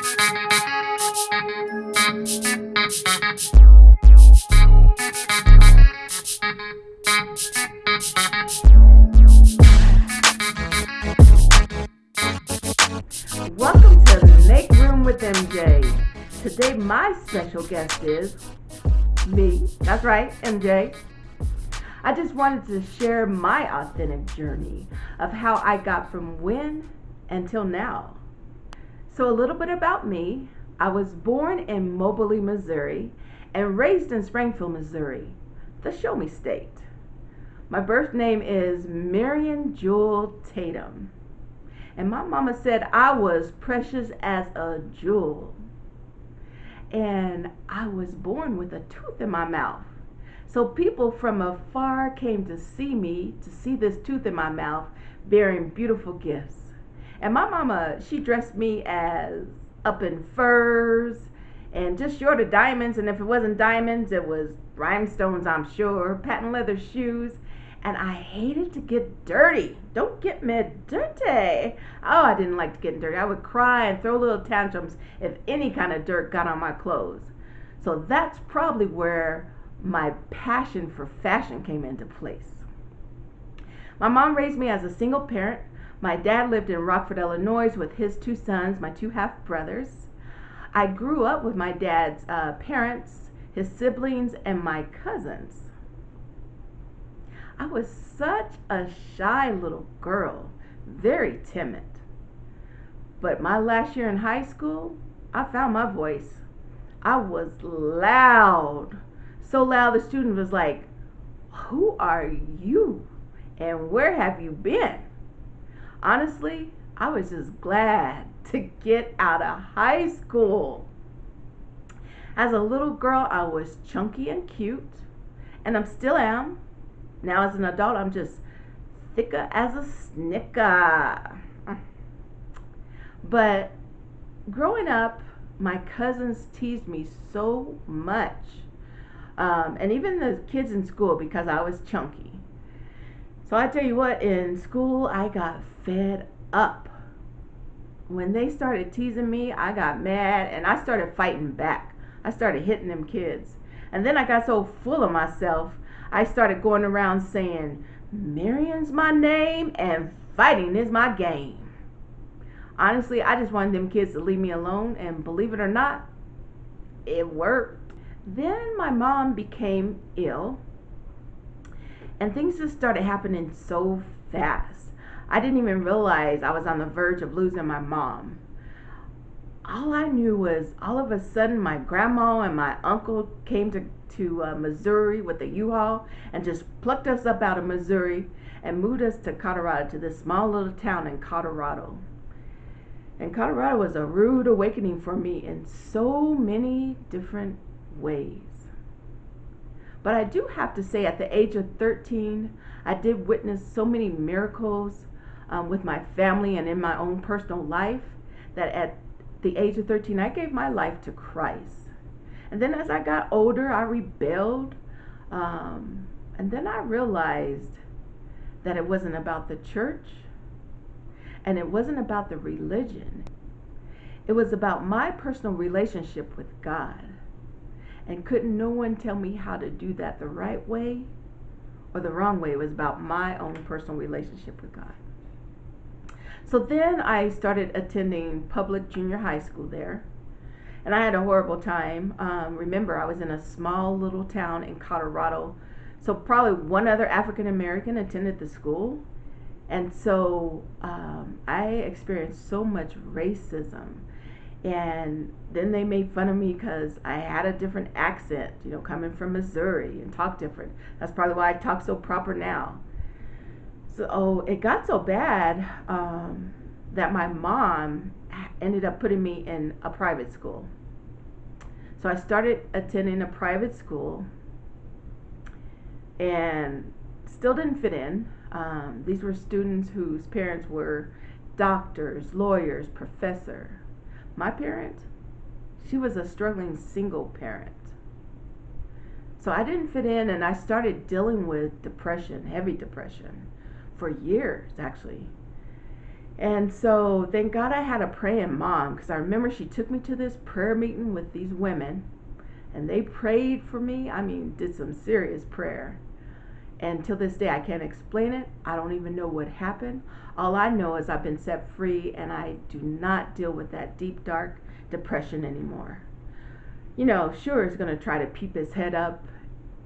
Welcome to Make Room with Emjae. Today my special guest is me. That's right, Emjae. I just wanted to share my authentic journey of how I got from when until now. So a little bit about me. I was born in Moberly, Missouri and raised in Springfield, Missouri, the Show Me State. My birth name is Marion Jewel Tatum. And my mama said I was precious as a jewel. And I was born with a tooth in my mouth. So people from afar came to see me, to see this tooth in my mouth, bearing beautiful gifts. And my mama, she dressed me as up in furs and just short of diamonds. And if it wasn't diamonds, it was rhinestones, I'm sure, patent leather shoes. And I hated to get dirty. Don't get me dirty. Oh, I didn't like to get dirty. I would cry and throw little tantrums if any kind of dirt got on my clothes. So that's probably where my passion for fashion came into place. My mom raised me as a single parent. My dad lived in Rockford, Illinois with his two sons, my two half brothers. I grew up with my dad's parents, his siblings, and my cousins. I was such a shy little girl, very timid. But my last year in high school, I found my voice. I was loud. So loud the student was like, "Who are you? And where have you been?" Honestly, I was just glad to get out of high school. As a little girl, I was chunky and cute, and I still am. Now as an adult, I'm just thicker as a snicker. But growing up, my cousins teased me so much. And even the kids in school, because I was chunky. So I tell you what, in school, I got fed up. When they started teasing me, I got mad and I started fighting back. I started hitting them kids. And then I got so full of myself, I started going around saying, "Marion's my name and fighting is my game." Honestly, I just wanted them kids to leave me alone, and believe it or not, it worked. Then my mom became ill, and things just started happening so fast. I didn't even realize I was on the verge of losing my mom. All I knew was all of a sudden my grandma and my uncle came to Missouri with a U-Haul and just plucked us up out of Missouri and moved us to Colorado, to this small little town in Colorado. And Colorado was a rude awakening for me in so many different ways. But I do have to say, at the age of 13, I did witness so many miracles with my family and in my own personal life that at the age of 13, I gave my life to Christ. And then as I got older, I rebelled. And then I realized that it wasn't about the church and it wasn't about the religion. It was about my personal relationship with God. And couldn't no one tell me how to do that the right way or the wrong way. It was about my own personal relationship with God. So then I started attending public junior high school there. And I had a horrible time. Remember, I was in a small little town in Colorado. So probably one other African American attended the school. And so I experienced so much racism. And then they made fun of me because I had a different accent, coming from Missouri and talk different. That's probably why I talk so proper now. So it got so bad that my mom ended up putting me in a private school. So I started attending a private school and still didn't fit in. These were students whose parents were doctors, lawyers, professor. My parent, she was a struggling single parent. So I didn't fit in, and I started dealing with depression, heavy depression, for years actually. And so thank God I had a praying mom, because I remember she took me to this prayer meeting with these women and they prayed for me. I mean, did some serious prayer. And till this day, I can't explain it. I don't even know what happened. All I know is I've been set free and I do not deal with that deep, dark depression anymore. Sure, he's going to try to peep his head up.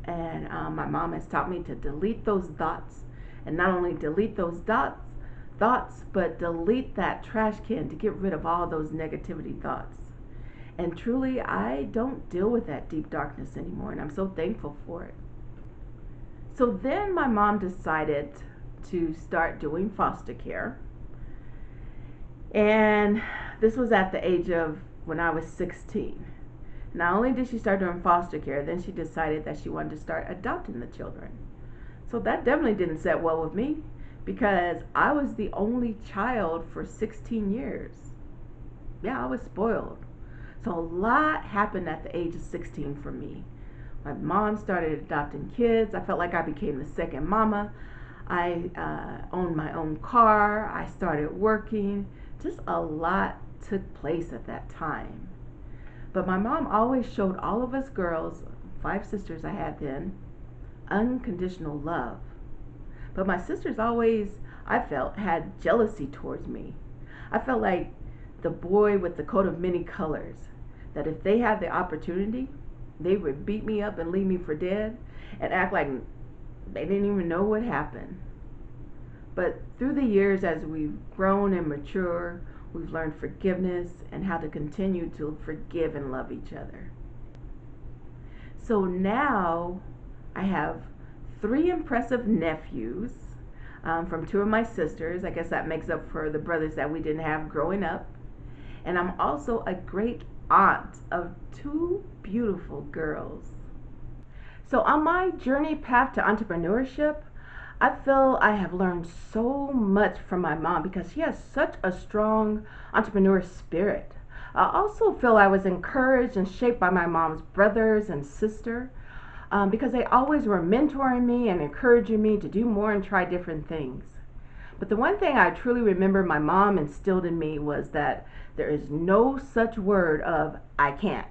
And my mom has taught me to delete those thoughts. And not only delete those thoughts, but delete that trash can to get rid of all those negativity thoughts. And truly, I don't deal with that deep darkness anymore. And I'm so thankful for it. So then my mom decided to start doing foster care. And this was at the age of when I was 16. Not only did she start doing foster care, then she decided that she wanted to start adopting the children. So that definitely didn't set well with me, because I was the only child for 16 years. Yeah, I was spoiled. So a lot happened at the age of 16 for me. My mom started adopting kids. I felt like I became the second mama. I owned my own car. I started working. Just a lot took place at that time. But my mom always showed all of us girls, 5 sisters I had then, unconditional love. But my sisters always, I felt, had jealousy towards me. I felt like the boy with the coat of many colors, that if they had the opportunity, they would beat me up and leave me for dead and act like they didn't even know what happened. But through the years, as we've grown and mature, we've learned forgiveness and how to continue to forgive and love each other. So now I have 3 impressive nephews from 2 of my sisters. I guess that makes up for the brothers that we didn't have growing up. And I'm also a great aunt of 2 beautiful girls. So on my journey path to entrepreneurship, I feel I have learned so much from my mom because she has such a strong entrepreneur spirit. I also feel I was encouraged and shaped by my mom's brothers and sister because they always were mentoring me and encouraging me to do more and try different things. But the one thing I truly remember my mom instilled in me was that there is no such word of I can't.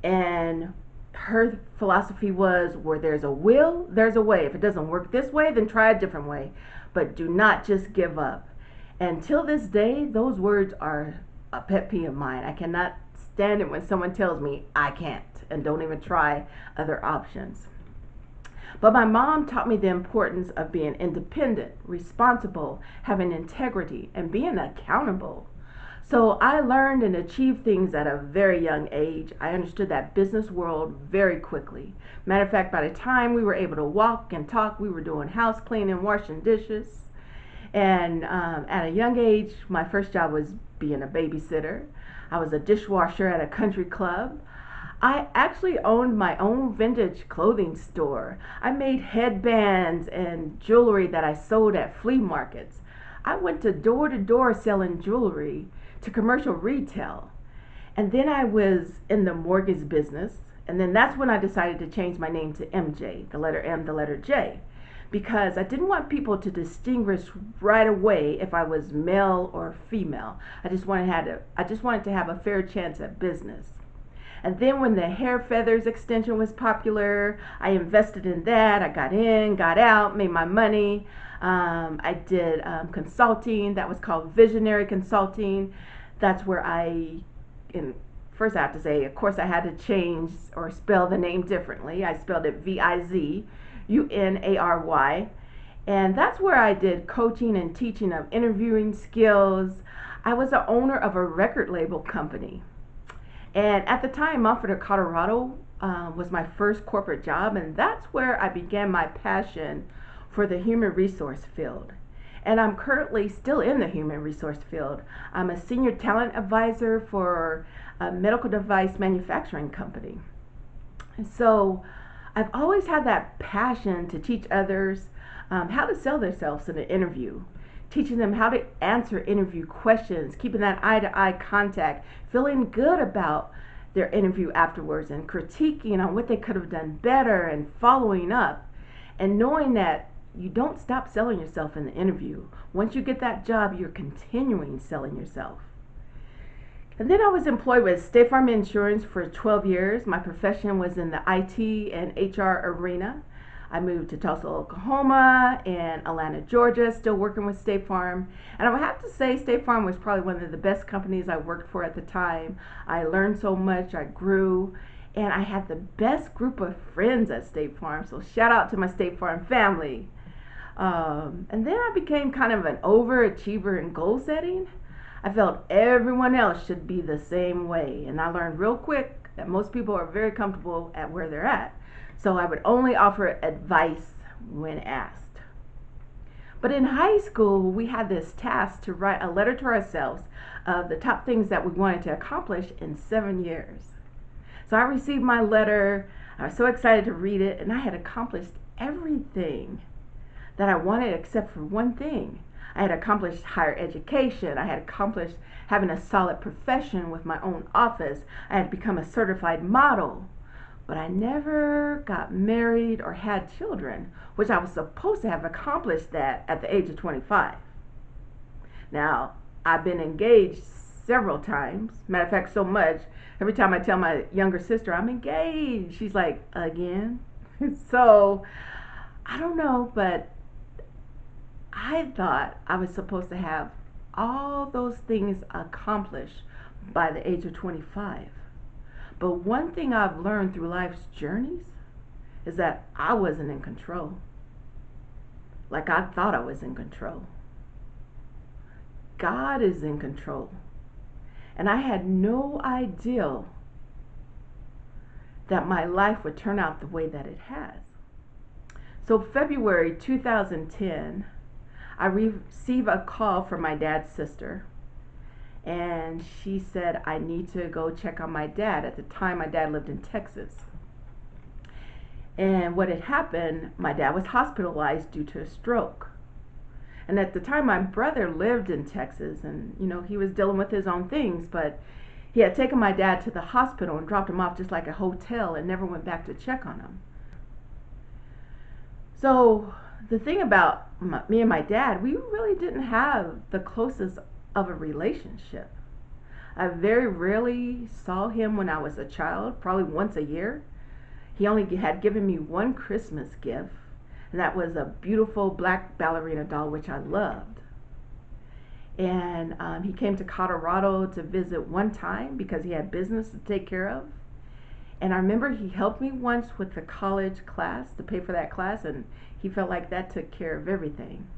And her philosophy was, where there's a will, there's a way. If it doesn't work this way, then try a different way. But do not just give up. And till this day, those words are a pet peeve of mine. I cannot stand it when someone tells me I can't and don't even try other options. But my mom taught me the importance of being independent, responsible, having integrity, and being accountable. So I learned and achieved things at a very young age. I understood that business world very quickly. Matter of fact, by the time we were able to walk and talk, we were doing house cleaning, washing dishes. And at a young age, my first job was being a babysitter. I was a dishwasher at a country club. I actually owned my own vintage clothing store. I made headbands and jewelry that I sold at flea markets. I went to door selling jewelry to commercial retail. And then I was in the mortgage business. And then that's when I decided to change my name to Emjae, the letter M, the letter J, because I didn't want people to distinguish right away if I was male or female. I just wanted to have a fair chance at business. And then when the hair feathers extension was popular, I invested in that. I got in, got out, made my money. I did consulting that was called visionary consulting. That's where first I have to say, of course I had to change or spell the name differently. I spelled it Vizunary. And that's where I did coaching and teaching of interviewing skills. I was the owner of a record label company. And at the time, Montford, Colorado was my first corporate job, and that's where I began my passion for the human resource field. And I'm currently still in the human resource field. I'm a senior talent advisor for a medical device manufacturing company. And so I've always had that passion to teach others how to sell themselves in an interview, teaching them how to answer interview questions, keeping that eye-to-eye contact, feeling good about their interview afterwards, and critiquing on what they could have done better and following up, and knowing that you don't stop selling yourself in the interview. Once you get that job, you're continuing selling yourself. And then I was employed with State Farm Insurance for 12 years. My profession was in the IT and HR arena. I moved to Tulsa, Oklahoma and Atlanta, Georgia, still working with State Farm. And I would have to say State Farm was probably one of the best companies I worked for at the time. I learned so much, I grew, and I had the best group of friends at State Farm. So shout out to my State Farm family. And then I became kind of an overachiever in goal setting. I felt everyone else should be the same way, and I learned real quick that most people are very comfortable at where they're at. So I would only offer advice when asked. But in high school, we had this task to write a letter to ourselves of the top things that we wanted to accomplish in 7 years. So I received my letter. I was so excited to read it, and I had accomplished everything that I wanted except for one thing. I had accomplished higher education. I had accomplished having a solid profession with my own office. I had become a certified model. But I never got married or had children, which I was supposed to have accomplished that at the age of 25. Now, I've been engaged several times. Matter of fact, so much, every time I tell my younger sister I'm engaged, she's like, again? So, I don't know, but I thought I was supposed to have all those things accomplished by the age of 25. But one thing I've learned through life's journeys is that I wasn't in control. Like I thought I was in control. God is in control. And I had no idea that my life would turn out the way that it has. So February 2010, I received a call from my dad's sister, and she said I need to go check on my dad. At the time, my dad lived in Texas. And what had happened, my dad was hospitalized due to a stroke. And at the time, my brother lived in Texas, and he was dealing with his own things, but he had taken my dad to the hospital and dropped him off just like a hotel and never went back to check on him. So the thing about me and my dad, we really didn't have the closest of a relationship. I very rarely saw him when I was a child, probably once a year. He only had given me one Christmas gift, and that was a beautiful black ballerina doll, which I loved. And he came to Colorado to visit one time because he had business to take care of. And I remember he helped me once with the college class to pay for that class, and he felt like that took care of everything.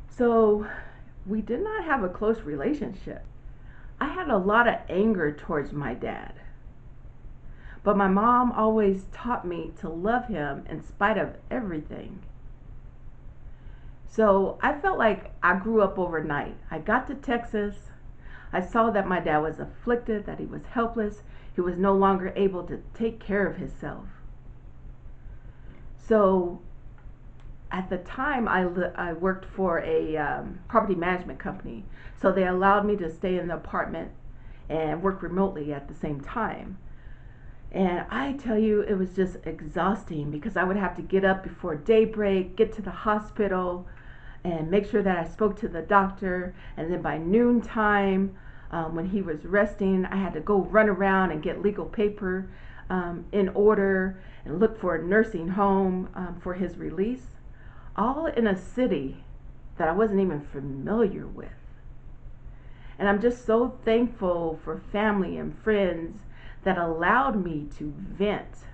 So we did not have a close relationship. I had a lot of anger towards my dad. But my mom always taught me to love him in spite of everything. So I felt like I grew up overnight. I got to Texas. I saw that my dad was afflicted, that he was helpless. He was no longer able to take care of himself. So at the time, I worked for a property management company. So they allowed me to stay in the apartment and work remotely at the same time. And I tell you, it was just exhausting because I would have to get up before daybreak, get to the hospital, and make sure that I spoke to the doctor. And then by noontime, when he was resting, I had to go run around and get legal paper in order and look for a nursing home for his release, all in a city that I wasn't even familiar with. And I'm just so thankful for family and friends that allowed me to vent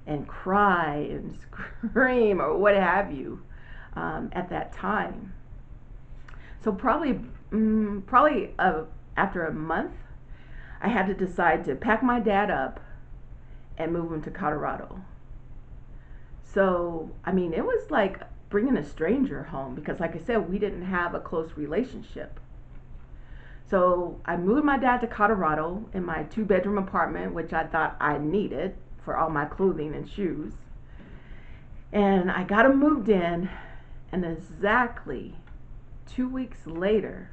and cry and scream or what have you at that time. So probably after a month, I had to decide to pack my dad up and move him to Colorado. So, I mean, it was like bringing a stranger home because, like I said, we didn't have a close relationship. So I moved my dad to Colorado in my 2-bedroom apartment, which I thought I needed for all my clothing and shoes. And I got him moved in, and exactly 2 weeks later,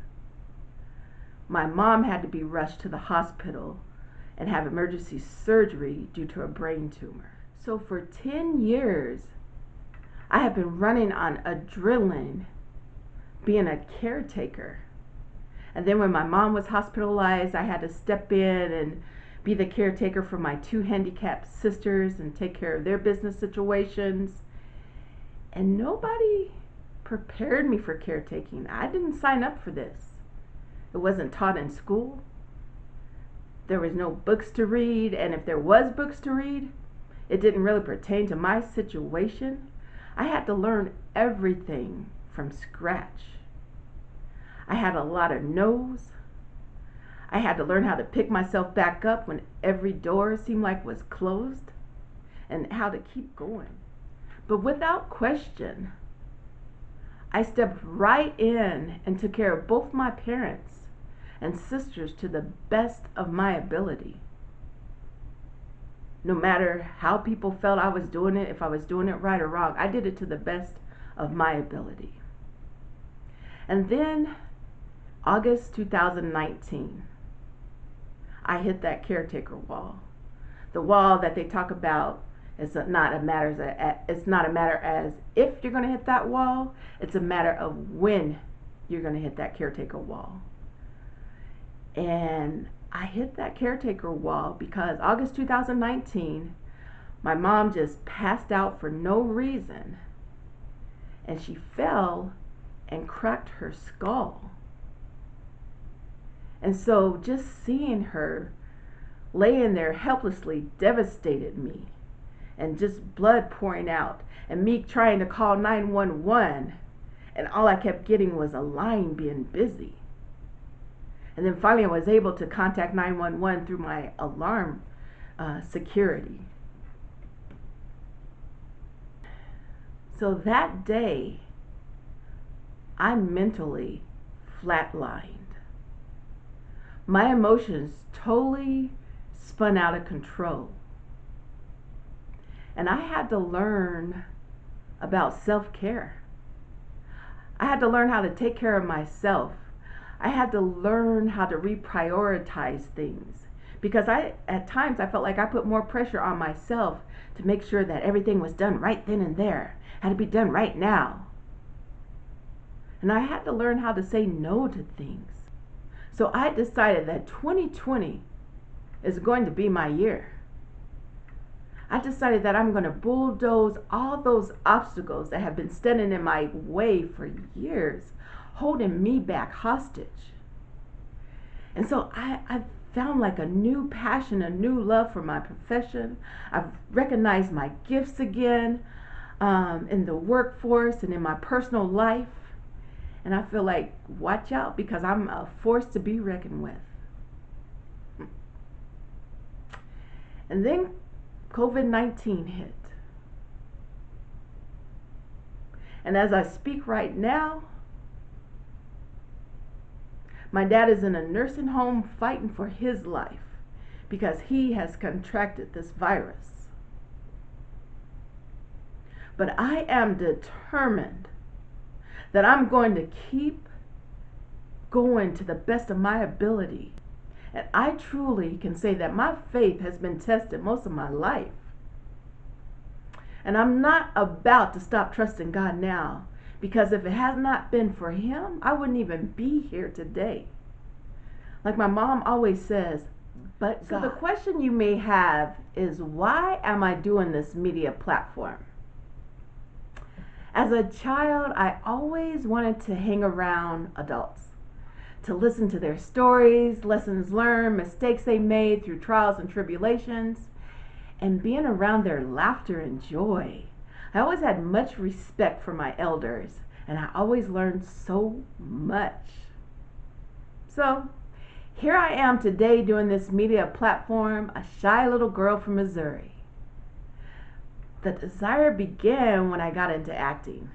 my mom had to be rushed to the hospital and have emergency surgery due to a brain tumor. So for 10 years, I had been running on adrenaline being a caretaker. And then when my mom was hospitalized, I had to step in and be the caretaker for my two handicapped sisters and take care of their business situations. And nobody prepared me for caretaking. I didn't sign up for this. It wasn't taught in school. There was no books to read, and if there was books to read, it didn't really pertain to my situation. I had to learn everything from scratch. I had a lot of no's. I had to learn how to pick myself back up when every door seemed like was closed, and how to keep going. But without question, I stepped right in and took care of both my parents and sisters to the best of my ability. No matter how people felt I was doing it, if I was doing it right or wrong, I did it to the best of my ability. And then August 2019, I hit that caretaker wall. The wall that they talk about is not a matter as if you're going to hit that wall. It's a matter of when you're going to hit that caretaker wall. And I hit that caretaker wall because August 2019, my mom just passed out for no reason, and she fell and cracked her skull. And so just seeing her laying there helplessly devastated me, and just blood pouring out, and me trying to call 911, and all I kept getting was a line being busy. And then finally I was able to contact 911 through my alarm security. So that day, I mentally flatlined. My emotions totally spun out of control. And I had to learn about self-care. I had to learn how to take care of myself. I had to learn how to reprioritize things, because at times I felt like I put more pressure on myself to make sure that everything was done right then and there, had to be done right now. And I had to learn how to say no to things. So I decided that 2020 is going to be my year. I decided that I'm going to bulldoze all those obstacles that have been standing in my way for years, holding me back hostage. And so I found like a new passion, a new love for my profession. I've recognized my gifts again in the workforce and in my personal life. And I feel like, watch out, because I'm a force to be reckoned with. And then COVID-19 hit. And as I speak right now, my dad is in a nursing home fighting for his life because he has contracted this virus. But I am determined that I'm going to keep going to the best of my ability. And I truly can say that my faith has been tested most of my life. And I'm not about to stop trusting God now, because if it has not been for Him, I wouldn't even be here today. Like my mom always says, but God. So the question you may have is, why am I doing this media platform? As a child, I always wanted to hang around adults, to listen to their stories, lessons learned, mistakes they made through trials and tribulations, and being around their laughter and joy. I always had much respect for my elders, and I always learned so much. So here I am today doing this media platform, a shy little girl from Missouri. The desire began when I got into acting.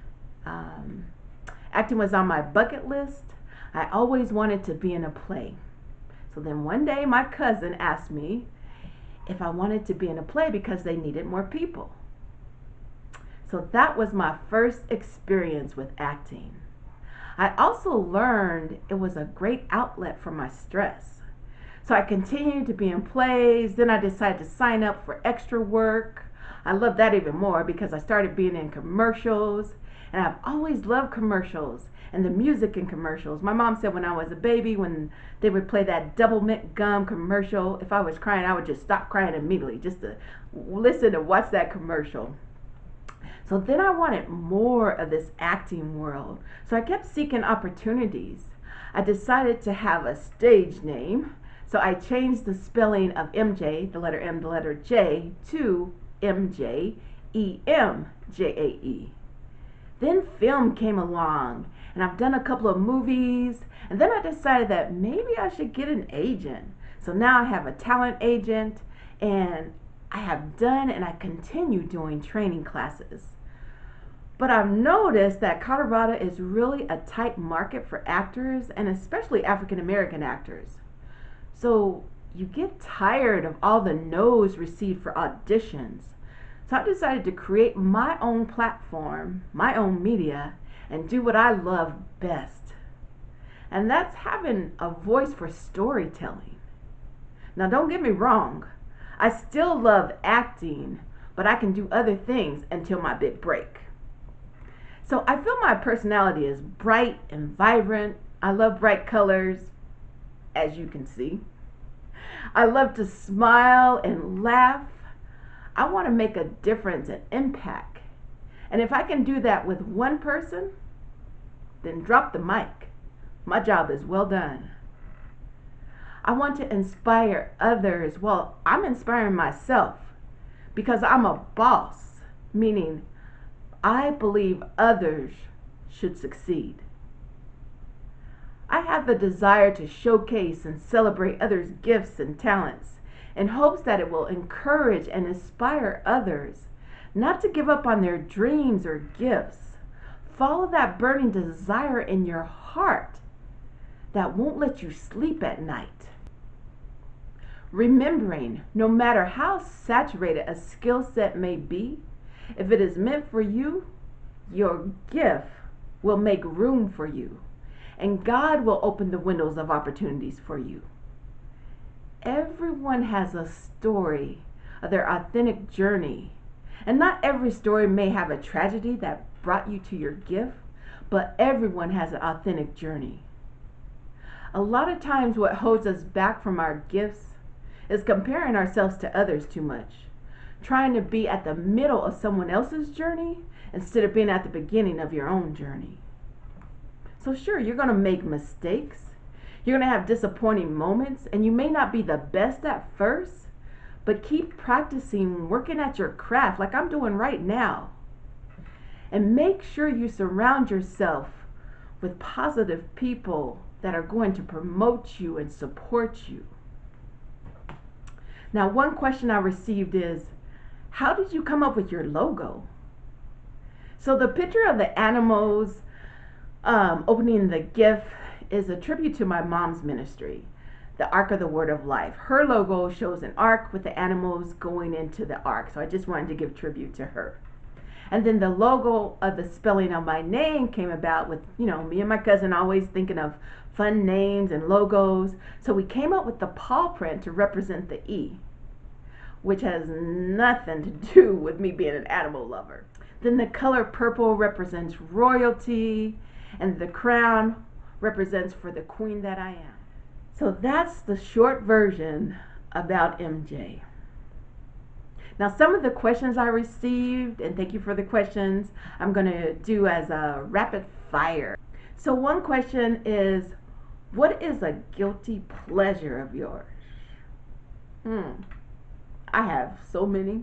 Acting was on my bucket list. I always wanted to be in a play. So then one day my cousin asked me if I wanted to be in a play because they needed more people. So that was my first experience with acting. I also learned it was a great outlet for my stress. So I continued to be in plays. Then I decided to sign up for extra work. I love that even more because I started being in commercials, and I've always loved commercials and the music in commercials. My mom said when I was a baby, when they would play that double mint gum commercial, if I was crying, I would just stop crying immediately just to listen and watch that commercial. So then I wanted more of this acting world. So I kept seeking opportunities. I decided to have a stage name. So I changed the spelling of Emjae, the letter M, the letter J, to Emjae, Emjae. Then film came along, and I've done a couple of movies, and then I decided that maybe I should get an agent. So now I have a talent agent, and I have done and I continue doing training classes. But I've noticed that Colorado is really a tight market for actors, and especially African American actors. So you get tired of all the no's received for auditions. So I decided to create my own platform, my own media, and do what I love best. And that's having a voice for storytelling. Now don't get me wrong, I still love acting, but I can do other things until my big break. So I feel my personality is bright and vibrant. I love bright colors, as you can see. I love to smile and laugh. I want to make a difference and impact. And if I can do that with one person, then drop the mic. My job is well done. I want to inspire others. Well, I'm inspiring myself because I'm a boss, meaning I believe others should succeed. I have the desire to showcase and celebrate others' gifts and talents in hopes that it will encourage and inspire others not to give up on their dreams or gifts. Follow that burning desire in your heart that won't let you sleep at night. Remembering, no matter how saturated a skill set may be, if it is meant for you, your gift will make room for you, and God will open the windows of opportunities for you. Everyone has a story of their authentic journey, and not every story may have a tragedy that brought you to your gift, but everyone has an authentic journey. A lot of times what holds us back from our gifts is comparing ourselves to others too much, trying to be at the middle of someone else's journey instead of being at the beginning of your own journey. So sure, you're going to make mistakes. You're going to have disappointing moments, and you may not be the best at first, but keep practicing, working at your craft like I'm doing right now. And make sure you surround yourself with positive people that are going to promote you and support you. Now, one question I received is, how did you come up with your logo? So the picture of the animals opening the gift is a tribute to my mom's ministry, the Ark of the Word of Life. Her logo shows an ark with the animals going into the ark. So I just wanted to give tribute to her. And then the logo of the spelling of my name came about with, me and my cousin always thinking of fun names and logos. So we came up with the paw print to represent the E, which has nothing to do with me being an animal lover. Then the color purple represents royalty, and the crown represents for the queen that I am. So that's the short version about Emjae. Now, some of the questions I received, and thank you for the questions, I'm going to do as a rapid fire. So one question is, what is a guilty pleasure of yours? I have so many.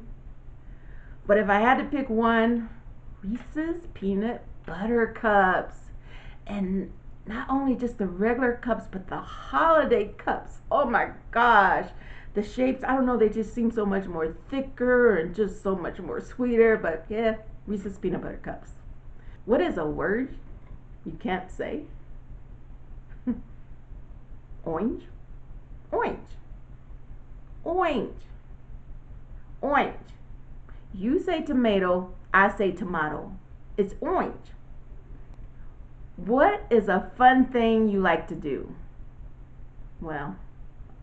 But if I had to pick one, Reese's peanut butter cups. And not only just the regular cups, but the holiday cups. Oh my gosh. The shapes, I don't know, they just seem so much more thicker and just so much more sweeter. But yeah, Reese's peanut butter cups. What is a word you can't say? Orange. Orange. Orange. Orange. You say tomato, I say tomato. It's orange. What is a fun thing you like to do? Well,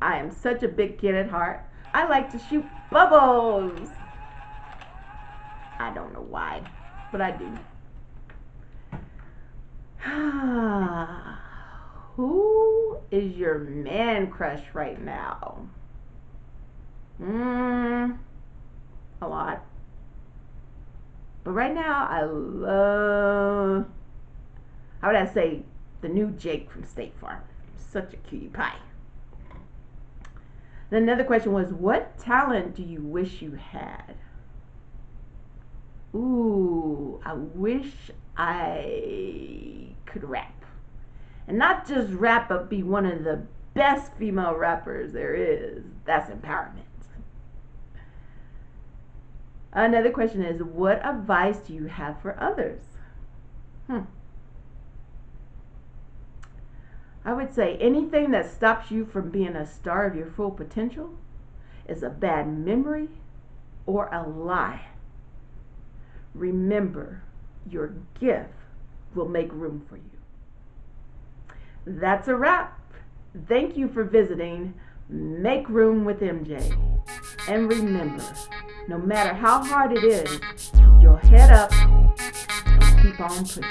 I am such a big kid at heart. I like to shoot bubbles. I don't know why, but I do. Who is your man crush right now? A lot. But right now, I love, how would I say, the new Jake from State Farm. Such a cutie pie. Then another question was, what talent do you wish you had? Ooh, I wish I could rap. And not just rap, but be one of the best female rappers there is. That's empowerment. Another question is, what advice do you have for others? I would say anything that stops you from being a star of your full potential is a bad memory or a lie. Remember, your gift will make room for you. That's a wrap. Thank you for visiting Make Room with Emjae. And remember, no matter how hard it is, keep your head up and keep on pushing.